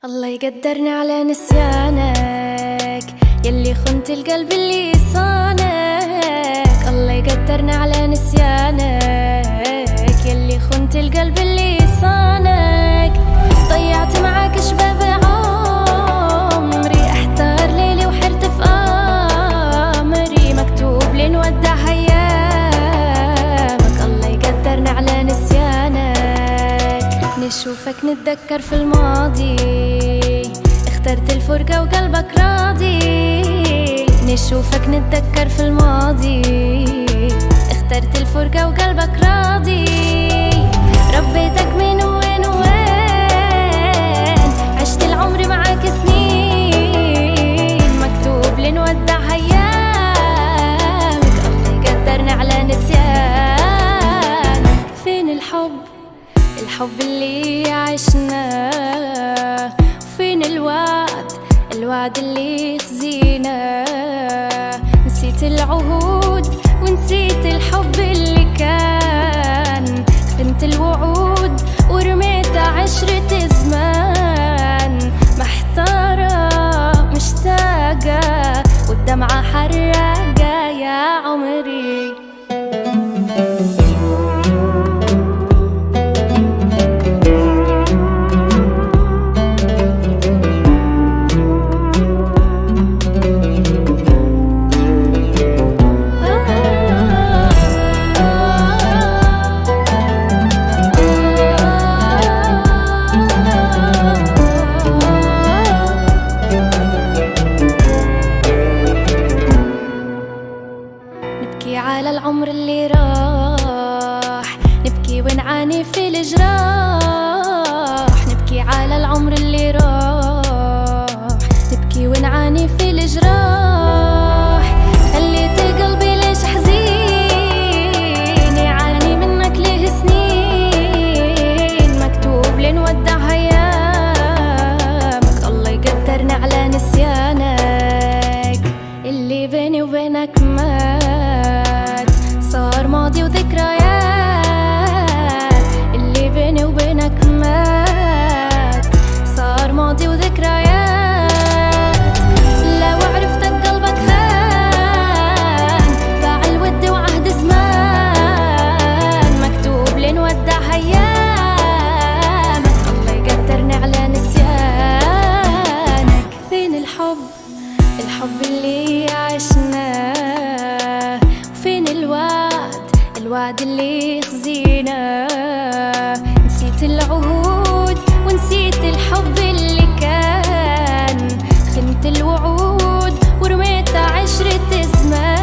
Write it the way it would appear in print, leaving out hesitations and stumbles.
الله يقدرنا على نسيانك يلي خنت القلب اللي صانك. الله يقدرنا على نسيانك يلي خنت القلب اللي صانك. ضيعت معاك شباب عمري، احتار ليلي وحرت في امري، مكتوب لي نودع ايامك. الله يقدرنا على نسيانك، نشوفك نتذكر في الماضي، اخترت الفرقة وقلبك راضي. نشوفك نتذكر في الماضي، اخترت الفرقة وقلبك راضي. ربيتك من وين وين، عشت العمر معاك سنين، مكتوب لي نودع ايامك. الله يقدرنا على نسيانك. فين الحب اللي عشناه؟ فين الوعد اللي خزينا؟ نسيت العهود ونسيت الحب اللي كان، خنت الوعود ورميت عشرة زمان. محتارة مشتاقة والدمعة حراقة يا عمري. نبكي على العمر اللي راح، نبكي ونعاني في الجراح. نبكي على العمر اللي راح، نبكي ونعاني في الجراح. خليت قلبي ليش حزين، يعاني منك ليه سنين، مكتوب لي نودع ايامك. الله يقدرنا على نسيانك، اللي بيني وبينك مات، صار ماضي وذكريات. اللي بيني وبينك مات، صار ماضي وذكريات. لو عرفتك قلبك خان، باع الود وعهد زمان، مكتوب لي نودع ايامك. الله يقدرني على نسيانك. فين الحب اللي عشناه؟ وفين الوعد اللي خزينا؟ نسيت العهود ونسيت الحب اللي كان، خنت الوعود ورميت عشرة زمان.